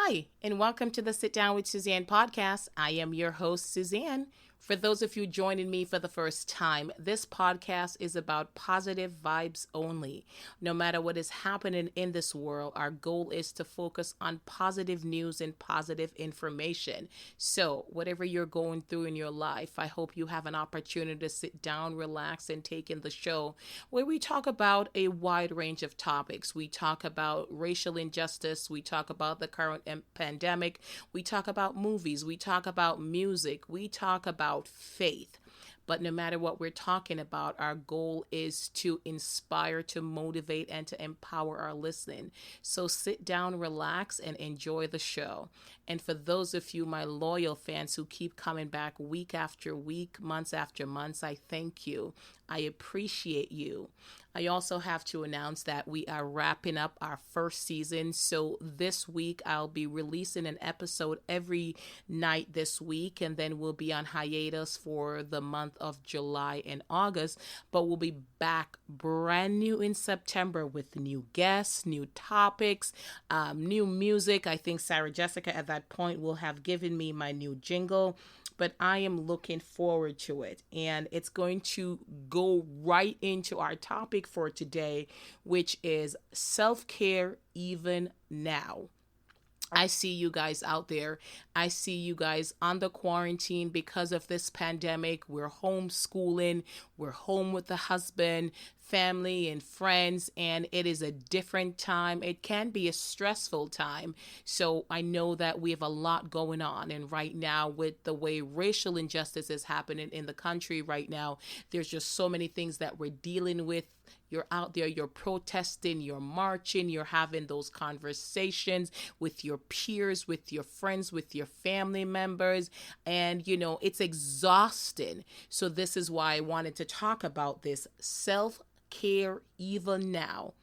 Hi, and welcome to the Sit Down with Suzanne podcast. I am your host, Suzanne. For those of you joining me for the first time, this podcast is about positive vibes only. No matter what is happening in this world, our goal is to focus on positive news and positive information. So, whatever you're going through in your life, I hope you have an opportunity to sit down, relax, and take in the show where we talk about a wide range of topics. We talk about racial injustice, we talk about the current pandemic, we talk about movies, we talk about music, we talk about faith. But no matter what we're talking about, our goal is to inspire, to motivate, and to empower our listening. So sit down, relax, and enjoy the show. And for those of you, my loyal fans who keep coming back week after week, months after months, I thank you. I appreciate you. I also have to announce that we are wrapping up our first season. So this week I'll be releasing an episode every night this week, and then we'll be on hiatus for the month of July and August. But we'll be back brand new in September with new guests, new topics, new music. I think Sarah Jessica at that point will have given me my new jingle. But I am looking forward to it. And it's going to go right into our topic for today, which is self-care even now. I see you guys out there. I see you guys on the quarantine because of this pandemic. We're homeschooling. We're home with the husband, family, and friends, and it is a different time. It can be a stressful time. So I know that we have a lot going on. And right now, with the way racial injustice is happening in the country right now, there's just so many things that we're dealing with. You're out there, you're protesting, you're marching, you're having those conversations with your peers, with your friends, with your family members, and it's exhausting. So this is why I wanted to talk about this self-care even now,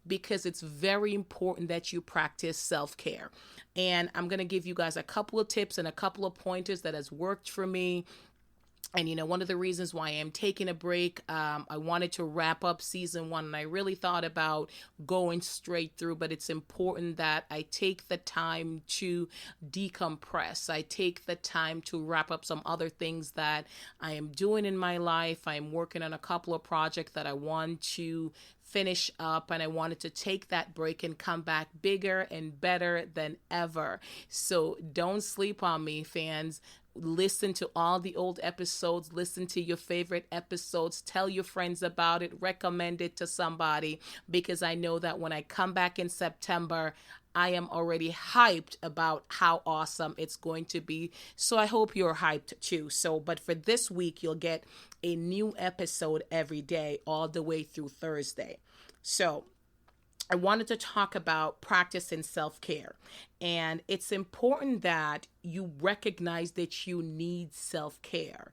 because it's very important that you practice self-care. And I'm going to give you guys a couple of tips and a couple of pointers that has worked for me. And, one of the reasons why I'm taking a break, I wanted to wrap up season 1, and I really thought about going straight through, but it's important that I take the time to decompress. I take the time to wrap up some other things that I am doing in my life. I'm working on a couple of projects that I want to finish up, and I wanted to take that break and come back bigger and better than ever. So don't sleep on me, fans. Listen to all the old episodes, listen to your favorite episodes, tell your friends about it, recommend it to somebody, because I know that when I come back in September, I am already hyped about how awesome it's going to be. So I hope you're hyped too. But for this week, you'll get a new episode every day, all the way through Thursday. So I wanted to talk about practicing self-care. And it's important that you recognize that you need self-care.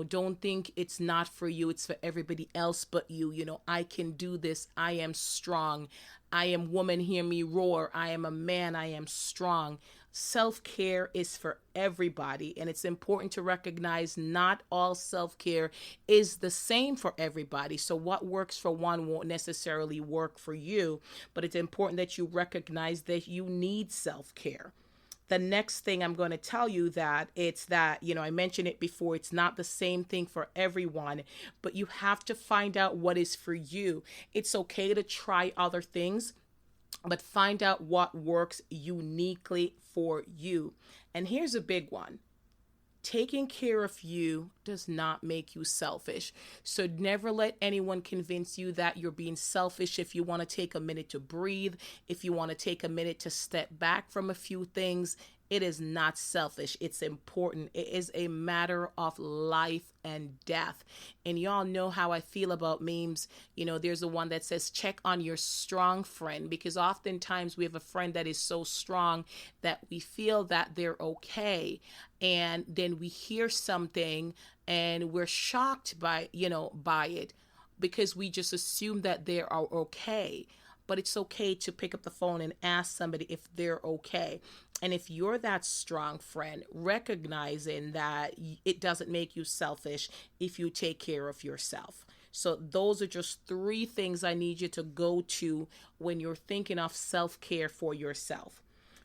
Don't think it's not for you, it's for everybody else but you. I can do this. I am strong. I am woman, hear me roar. I am a man. I am strong. Self-care is for everybody, and it's important to recognize not all self-care is the same for everybody. So what works for one won't necessarily work for you, but it's important that you recognize that you need self-care. The next thing I'm going to tell you that it's that, I mentioned it before, it's not the same thing for everyone, but you have to find out what is for you. It's okay to try other things, but find out what works uniquely for you. And here's a big one. Taking care of you does not make you selfish. So never let anyone convince you that you're being selfish if you want to take a minute to breathe, if you want to take a minute to step back from a few things. It is not selfish. It's important. It is a matter of life and death. And y'all know how I feel about memes. There's the one that says, check on your strong friend, because oftentimes we have a friend that is so strong that we feel that they're okay. And then we hear something and we're shocked by it, because we just assume that they are okay. But it's okay to pick up the phone and ask somebody if they're okay. And if you're that strong friend, recognizing that it doesn't make you selfish if you take care of yourself. So those are just 3 things I need you to go to when you're thinking of self-care for yourself.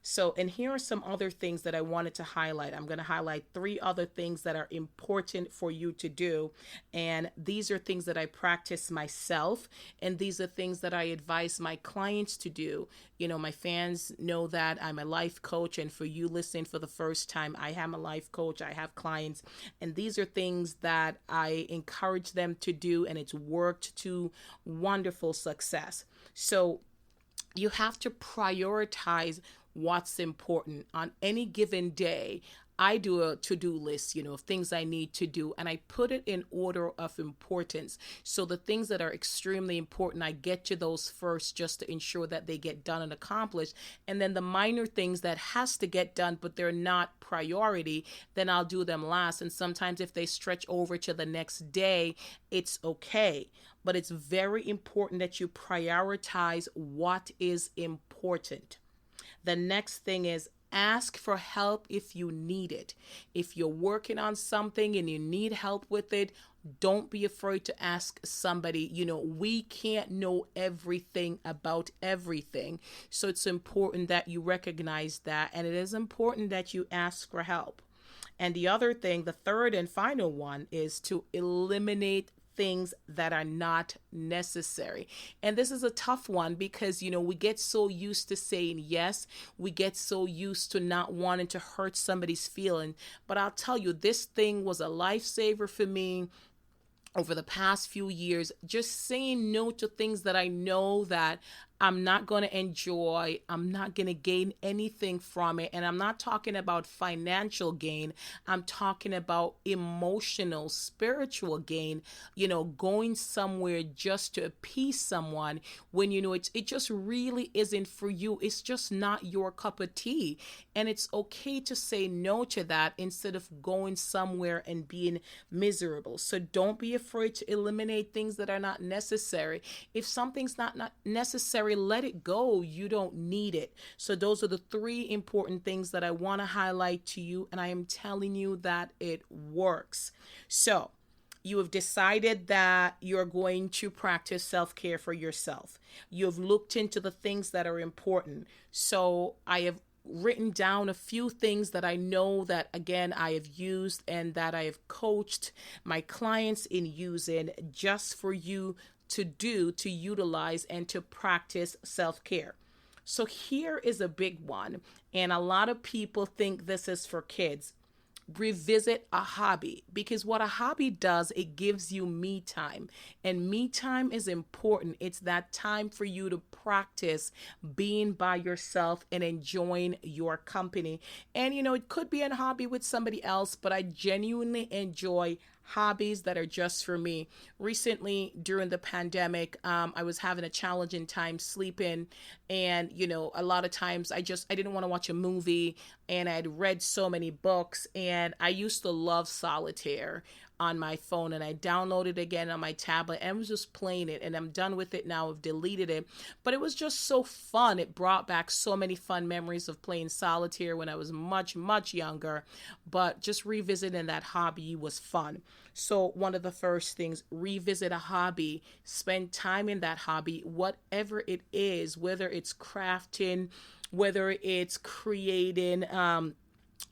So, and here are some other things that I wanted to highlight. I'm going to highlight three other things that are important for you to do. And these are things that I practice myself. And these are things that I advise my clients to do. You know, my fans know that I'm a life coach. And for you listening for the first time, I am a life coach. I have clients. And these are things that I encourage them to do. And it's worked to wonderful success. So you have to prioritize what's important on any given day. I do a to-do list, of things I need to do, and I put it in order of importance. So the things that are extremely important, I get to those first just to ensure that they get done and accomplished. And then the minor things that has to get done, but they're not priority, then I'll do them last. And sometimes if they stretch over to the next day, it's okay. But it's very important that you prioritize what is important. The next thing is ask for help if you need it. If you're working on something and you need help with it, don't be afraid to ask somebody. We can't know everything about everything. So it's important that you recognize that. And it is important that you ask for help. And the other thing, the third and final one, is to eliminate things that are not necessary. And this is a tough one because, we get so used to saying yes. We get so used to not wanting to hurt somebody's feeling. But I'll tell you, this thing was a lifesaver for me over the past few years, just saying no to things that I know that I'm not going to enjoy. I'm not going to gain anything from it. And I'm not talking about financial gain. I'm talking about emotional, spiritual gain, going somewhere just to appease someone when, it just really isn't for you. It's just not your cup of tea. And it's okay to say no to that instead of going somewhere and being miserable. So don't be afraid to eliminate things that are not necessary. If something's not necessary, let it go. You don't need it. So those are the three important things that I want to highlight to you. And I am telling you that it works. So you have decided that you're going to practice self-care for yourself. You have looked into the things that are important. So I have written down a few things that I know that, again, I have used and that I have coached my clients in using just for you to utilize and to practice self-care. So here is a big one, and a lot of people think this is for kids. Revisit a hobby, because what a hobby does, it gives you me time, and me time is important. It's that time for you to practice being by yourself and enjoying your company. And it could be a hobby with somebody else, but I genuinely enjoy hobbies that are just for me. Recently, during the pandemic, I was having a challenging time sleeping, and a lot of times I didn't want to watch a movie, and I had read so many books, and I used to love solitaire on my phone, and I downloaded it again on my tablet and was just playing it, and I'm done with it now. I've deleted it, but it was just so fun. It brought back so many fun memories of playing solitaire when I was much, much younger, but just revisiting that hobby was fun. So one of the first things, revisit a hobby, spend time in that hobby, whatever it is, whether it's crafting, whether it's creating,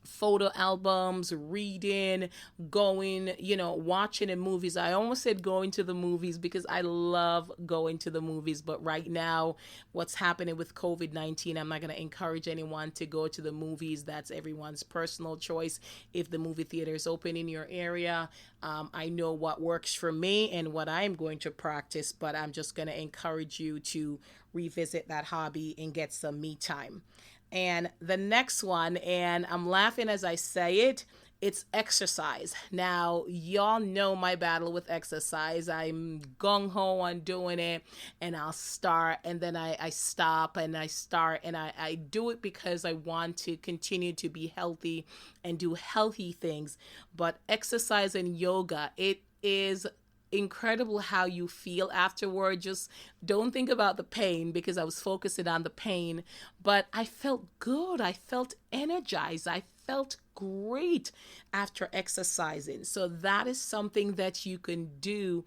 photo albums, reading, going, watching in movies. I almost said going to the movies because I love going to the movies. But right now, what's happening with COVID-19, I'm not going to encourage anyone to go to the movies. That's everyone's personal choice. If the movie theater is open in your area, I know what works for me and what I'm going to practice, but I'm just going to encourage you to revisit that hobby and get some me time. And the next one, and I'm laughing as I say it, it's exercise. Now, y'all know my battle with exercise. I'm gung-ho on doing it, and I'll start, and then I stop, and I start, and I do it because I want to continue to be healthy and do healthy things. But exercise and yoga, it is incredible how you feel afterward. Just don't think about the pain, because I was focusing on the pain, but I felt good. I felt energized. I felt great after exercising. So that is something that you can do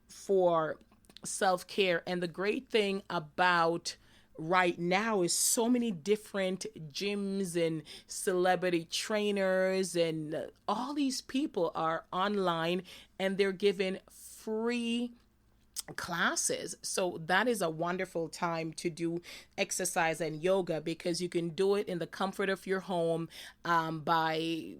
for self-care. And the great thing about right now is so many different gyms and celebrity trainers, and all these people are online and they're given free classes. So that is a wonderful time to do exercise and yoga, because you can do it in the comfort of your home, by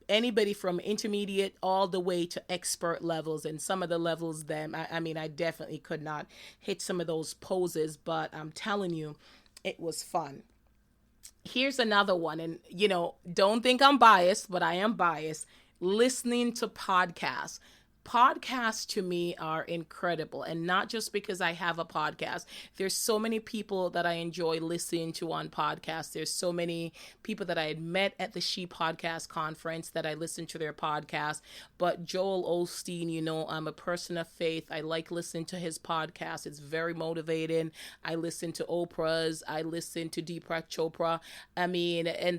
anybody from intermediate all the way to expert levels. And some of the levels, them, I mean, I definitely could not hit some of those poses, but I'm telling you, it was fun. Here's another one, and don't think I'm biased, but I am biased. Listening to podcasts. Podcasts to me are incredible, and not just because I have a podcast. There's so many people that I enjoy listening to on podcasts. There's so many people that I had met at the She Podcast conference that I listened to their podcast. But Joel Osteen, I'm a person of faith. I like listening to his podcast. It's very motivating. I listen to Oprah's. I listen to Deepak Chopra. And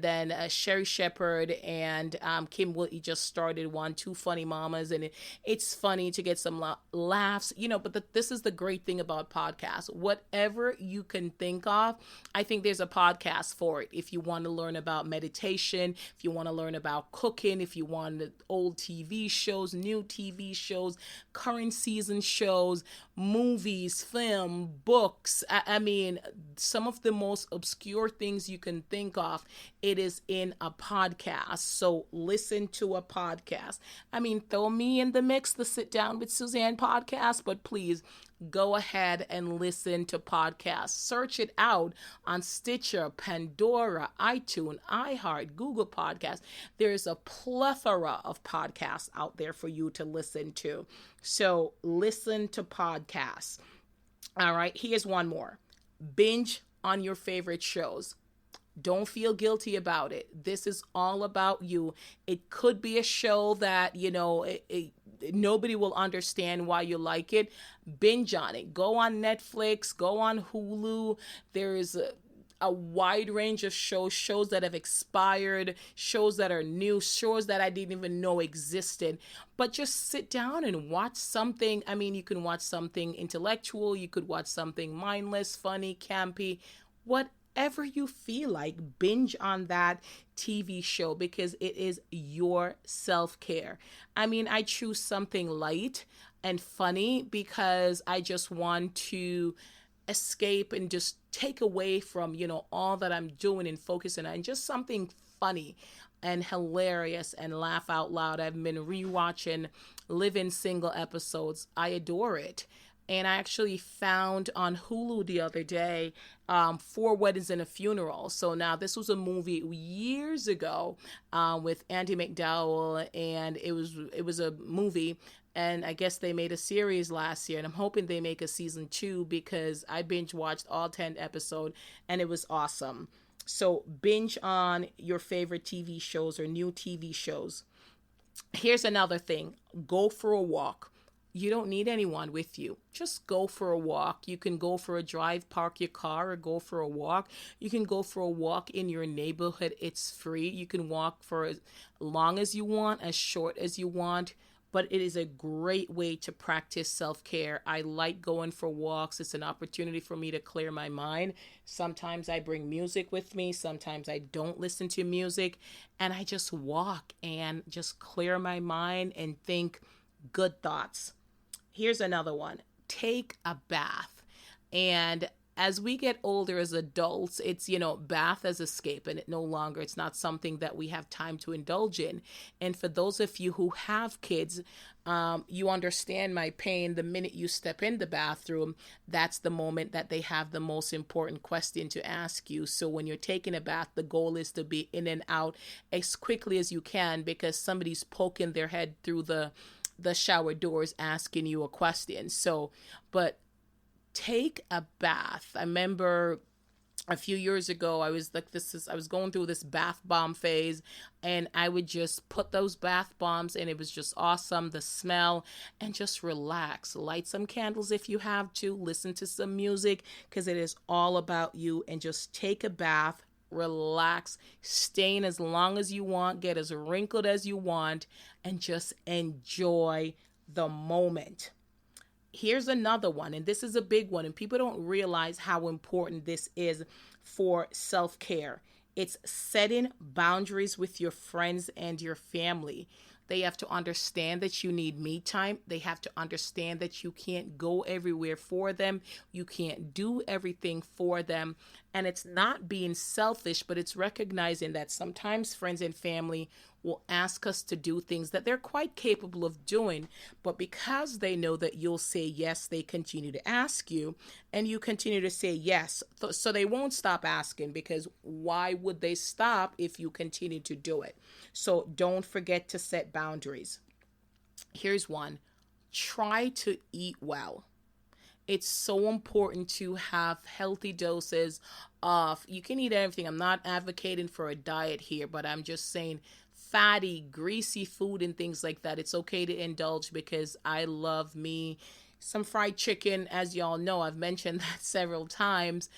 then Sherry Shepherd and Kim Whitley just started one, Two Funny Mamas, and it's funny to get some laughs, but this is the great thing about podcasts. Whatever you can think of, I think there's a podcast for it. If you want to learn about meditation, if you want to learn about cooking, if you want old TV shows, new TV shows, current season shows, movies, film, books. I mean, some of the most obscure things you can think of, it is in a podcast. So listen to a podcast. I mean, throw me in the mix, the Sit Down with Suzanne podcast, but please go ahead and listen to podcasts. Search it out on Stitcher, Pandora, iTunes, iHeart, Google Podcasts. There's a plethora of podcasts out there for you to listen to. So listen to podcasts. All right, here's one more. Binge on your favorite shows. Don't feel guilty about it. This is all about you. It could be a show that, nobody will understand why you like it. Binge on it. Go on Netflix, go on Hulu. There's a wide range of shows that have expired, shows that are new, shows that I didn't even know existed. But just sit down and watch something. I mean, you can watch something intellectual, you could watch something mindless, funny, campy, whatever you feel like. Binge on that TV show, because it is your self-care. I mean, I choose something light and funny because I just want to escape and just take away from, all that I'm doing and focusing on just something funny and hilarious and laugh out loud. I've been rewatching Living Single episodes. I adore it. And I actually found on Hulu the other day, Four Weddings and a Funeral. So now this was a movie years ago with Andy McDowell, and it was a movie, and I guess they made a series last year, and I'm hoping they make a season 2, because I binge watched all 10 episodes and it was awesome. So binge on your favorite TV shows or new TV shows. Here's another thing. Go for a walk. You don't need anyone with you. Just go for a walk. You can go for a drive, park your car, or go for a walk. You can go for a walk in your neighborhood. It's free. You can walk for as long as you want, as short as you want. But it is a great way to practice self-care. I like going for walks. It's an opportunity for me to clear my mind. Sometimes I bring music with me. Sometimes I don't listen to music. And I just walk and just clear my mind and think good thoughts. Here's another one. Take a bath. And as we get older as adults, it's, bath as escape, and it's not something that we have time to indulge in. And for those of you who have kids, you understand my pain. The minute you step in the bathroom, that's the moment that they have the most important question to ask you. So when you're taking a bath, the goal is to be in and out as quickly as you can, because somebody's poking their head through the shower doors asking you a question. So, but take a bath. I remember a few years ago, I was going through this bath bomb phase, and I would just put those bath bombs, and it was just awesome. The smell, and just relax. Light some candles if you have to, listen to some music, because it is all about you, and just take a bath. Relax, stay in as long as you want, get as wrinkled as you want, and just enjoy the moment. Here's another one, and this is a big one, and people don't realize how important this is for self-care. It's setting boundaries with your friends and your family. They have to understand that you need me time. They have to understand that you can't go everywhere for them. You can't do everything for them. And it's not being selfish, but it's recognizing that sometimes friends and family will ask us to do things that they're quite capable of doing. But because they know that you'll say yes, they continue to ask you, and you continue to say yes. So they won't stop asking, because why would they stop if you continue to do it? So don't forget to set boundaries. Here's one: try to eat well. It's so important to have healthy doses of, you can eat everything. I'm not advocating for a diet here, but I'm just saying fatty, greasy food and things like that. It's okay to indulge, because I love me some fried chicken, as y'all know. I've mentioned that several times,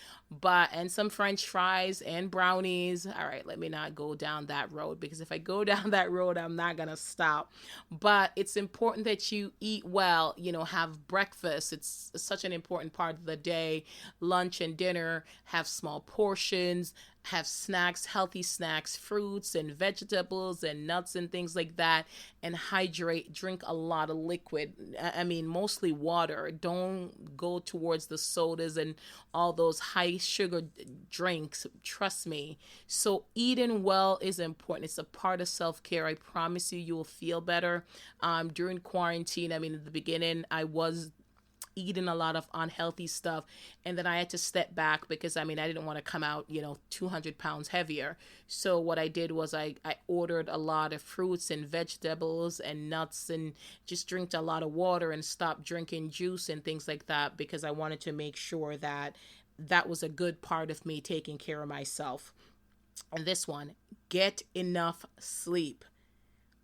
and some French fries and brownies. All right, let me not go down that road, because if I go down that road, I'm not going to stop. But it's important that you eat well, have breakfast. It's such an important part of the day. Lunch and dinner, have small portions, have snacks, healthy snacks, fruits and vegetables and nuts and things like that, and hydrate. Drink a lot of liquid. I mean, mostly water. Don't go towards the sodas and all those high sugar drinks. Trust me. So eating well is important. It's a part of self-care. I promise you, you will feel better. During quarantine, I mean, in the beginning, I was eating a lot of unhealthy stuff, and then I had to step back, because I didn't want to come out 200 pounds heavier. So what I did was I ordered a lot of fruits and vegetables and nuts, and just drank a lot of water, and stopped drinking juice and things like that, because I wanted to make sure that that was a good part of me taking care of myself. And this one: get enough sleep.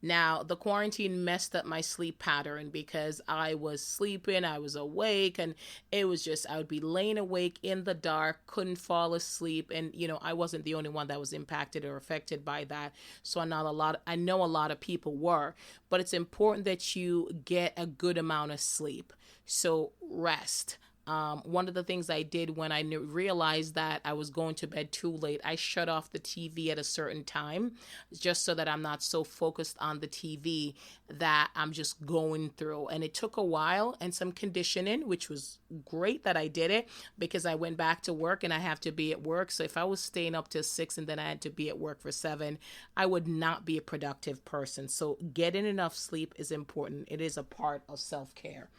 Now, the quarantine messed up my sleep pattern, because I was sleeping, I was awake, and it was just, I would be laying awake in the dark, couldn't fall asleep. And, I wasn't the only one that was impacted or affected by that. So I know a lot of people were, but it's important that you get a good amount of sleep. So rest. One of the things I did when I realized that I was going to bed too late, I shut off the TV at a certain time, just so that I'm not so focused on the TV that I'm just going through. And it took a while and some conditioning, which was great that I did it, because I went back to work and I have to be at work. So if I was staying up till 6 and then I had to be at work for 7, I would not be a productive person. So getting enough sleep is important. It is a part of self-care.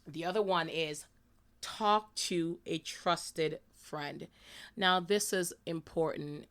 The other one is talk to a trusted friend. Now, this is important.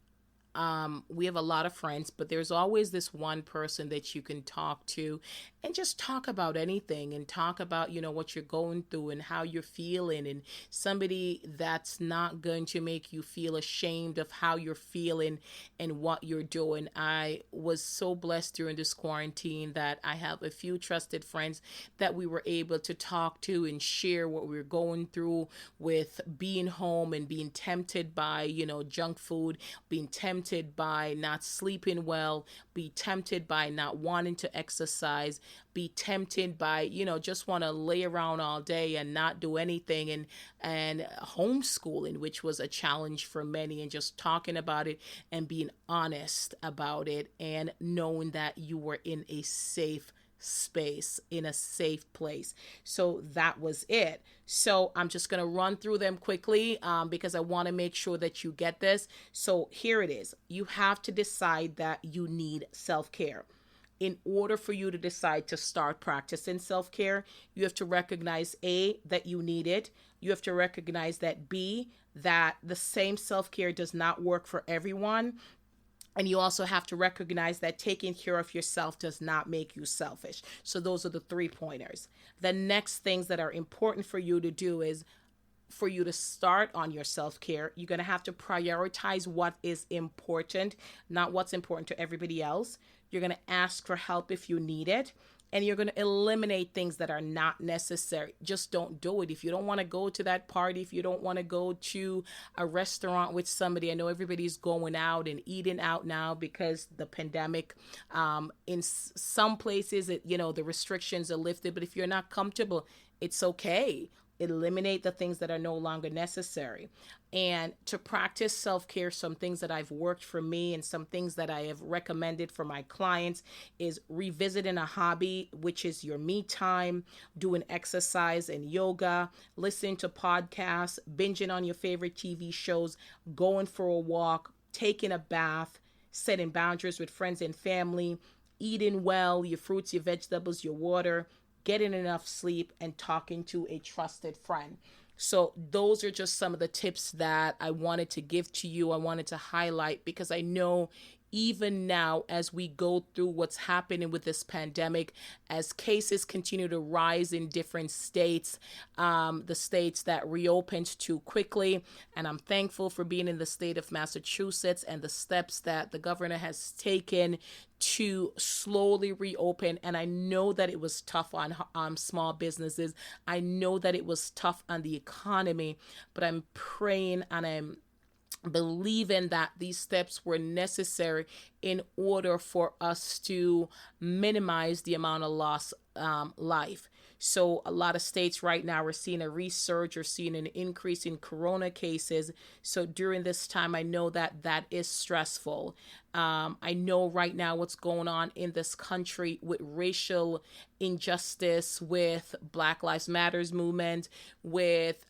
We have a lot of friends, but there's always this one person that you can talk to and just talk about anything, and talk about, what you're going through and how you're feeling, and somebody that's not going to make you feel ashamed of how you're feeling and what you're doing. I was so blessed during this quarantine that I have a few trusted friends that we were able to talk to and share what we were going through with being home and being tempted by, junk food, being tempted by not sleeping well, be tempted by not wanting to exercise, be tempted by, just want to lay around all day and not do anything, and homeschooling, which was a challenge for many, and just talking about it and being honest about it, and knowing that you were in a safe space, in a safe place. So that was it. So I'm just going to run through them quickly, because I want to make sure that you get this. So here it is. You have to decide that you need self-care. In order for you to decide to start practicing self-care, you have to recognize A, that you need it. You have to recognize that B, that the same self-care does not work for everyone. And you also have to recognize that taking care of yourself does not make you selfish. So those are the 3 pointers. The next things that are important for you to do is, for you to start on your self-care, you're going to have to prioritize what is important, not what's important to everybody else. You're going to ask for help if you need it. and you're going to eliminate things that are not necessary. Just don't do it. If you don't want to go to that party, if you don't want to go to a restaurant with somebody, I know everybody's going out and eating out now because the pandemic. In some places, the restrictions are lifted, but if you're not comfortable, it's okay. Eliminate the things that are no longer necessary. And to practice self-care, some things that I've worked for me and some things that I have recommended for my clients is revisiting a hobby, which is your me time, doing exercise and yoga, listening to podcasts, binging on your favorite TV shows, going for a walk, taking a bath, setting boundaries with friends and family, eating well, your fruits, your vegetables, your water, getting enough sleep, and talking to a trusted friend. So those are just some of the tips that I wanted to give to you. I wanted to highlight because I know even now, as we go through what's happening with this pandemic, as cases continue to rise in different states, the states that reopened too quickly. And I'm thankful for being in the state of Massachusetts and the steps that the governor has taken to slowly reopen. And I know that it was tough on small businesses. I know that it was tough on the economy, but I'm praying and I'm believing that these steps were necessary in order for us to minimize the amount of lost life. So a lot of states right now are seeing a resurge or seeing an increase in corona cases. So during this time, I know that that is stressful. I know right now what's going on in this country with racial injustice, with Black Lives Matters movement, with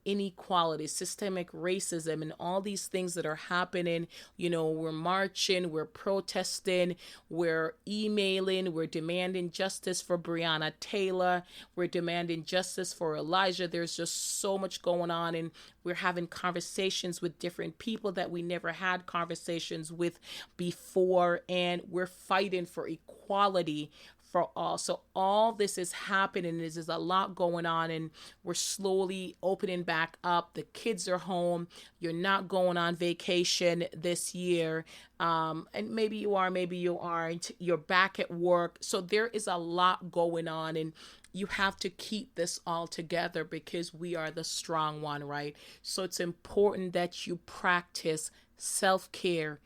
inequality, systemic racism, and all these things that are happening. We're marching, we're protesting, we're emailing, we're demanding justice for Breonna Taylor, we're demanding justice for Elijah. There's just so much going on, and we're having conversations with different people that we never had conversations with before, and we're fighting for equality for all. So all this is happening. There's a lot going on, and we're slowly opening back up. The kids are home. You're not going on vacation this year. And maybe you are, maybe you aren't. You're back at work. So there is a lot going on, and you have to keep this all together because we are the strong one, right? So it's important that you practice self-care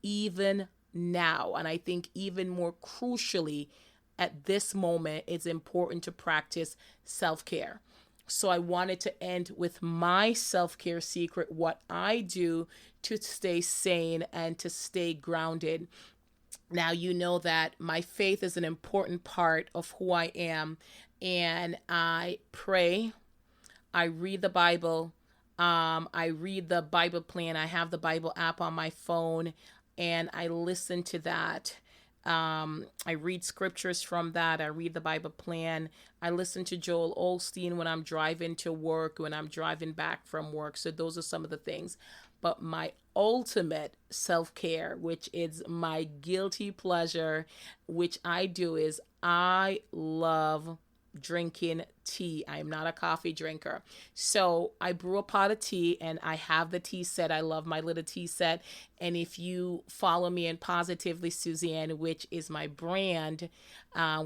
even now. And I think even more crucially, at this moment, it's important to practice self-care. So I wanted to end with my self-care secret, what I do to stay sane and to stay grounded. Now, you know that my faith is an important part of who I am, and I pray, I read the Bible, I read the Bible plan. I have the Bible app on my phone, and I listen to that. I read scriptures from that. I read the Bible plan. I listen to Joel Osteen when I'm driving to work, when I'm driving back from work. So those are some of the things. But my ultimate self-care, which is my guilty pleasure, which I do, is I love drinking tea. I'm not a coffee drinker. So I brew a pot of tea and I have the tea set. I love my little tea set. And if you follow me in Positively Suzanne, which is my brand,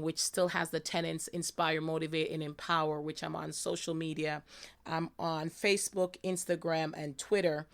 which still has the tenets inspire, motivate, and empower, which I'm on social media. I'm on Facebook, Instagram, and Twitter.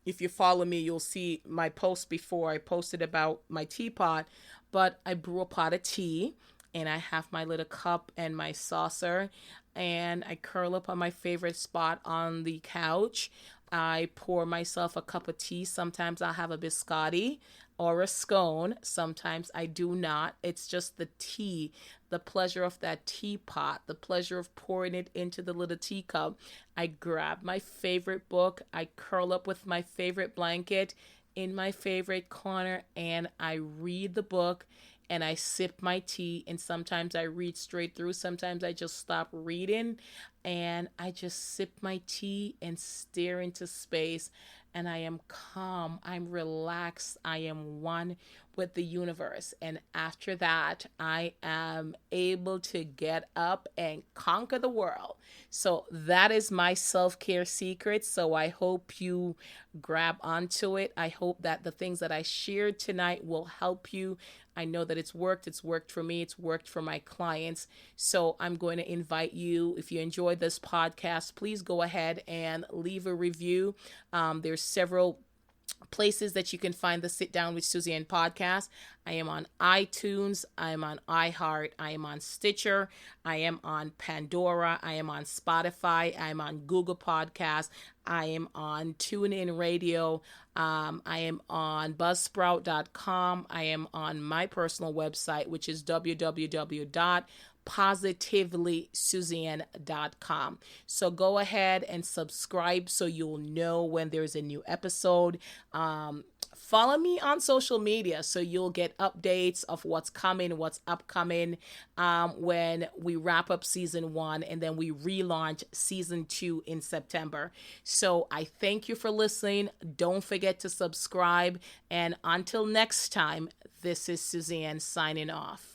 If you follow me, you'll see my post before. I posted about my teapot, but I brew a pot of tea and I have my little cup and my saucer, and I curl up on my favorite spot on the couch. I pour myself a cup of tea. Sometimes I'll have a biscotti or a scone. Sometimes I do not. It's just the tea, the pleasure of that teapot, the pleasure of pouring it into the little teacup. I grab my favorite book. I curl up with my favorite blanket in my favorite corner, and I read the book. And I sip my tea, and sometimes I read straight through. Sometimes I just stop reading and I just sip my tea and stare into space. And I am calm. I'm relaxed. I am one with the universe. And after that, I am able to get up and conquer the world. So that is my self-care secret. So I hope you grab onto it. I hope that the things that I shared tonight will help you. I know that it's worked. It's worked for me. It's worked for my clients. So I'm going to invite you, if you enjoyed this podcast, please go ahead and leave a review. There's several places that you can find the Sit Down with Suzanne podcast. I am on iTunes. I am on iHeart. I am on Stitcher. I am on Pandora. I am on Spotify. I am on Google Podcasts. I am on TuneIn Radio. I am on Buzzsprout.com. I am on my personal website, which is www.positivelysuzanne.com. So go ahead and subscribe so you'll know when there's a new episode. Follow me on social media so you'll get updates of what's coming, what's upcoming, when we wrap up season 1 and then we relaunch season 2 in September. So I thank you for listening. Don't forget to subscribe. And until next time, this is Suzanne signing off.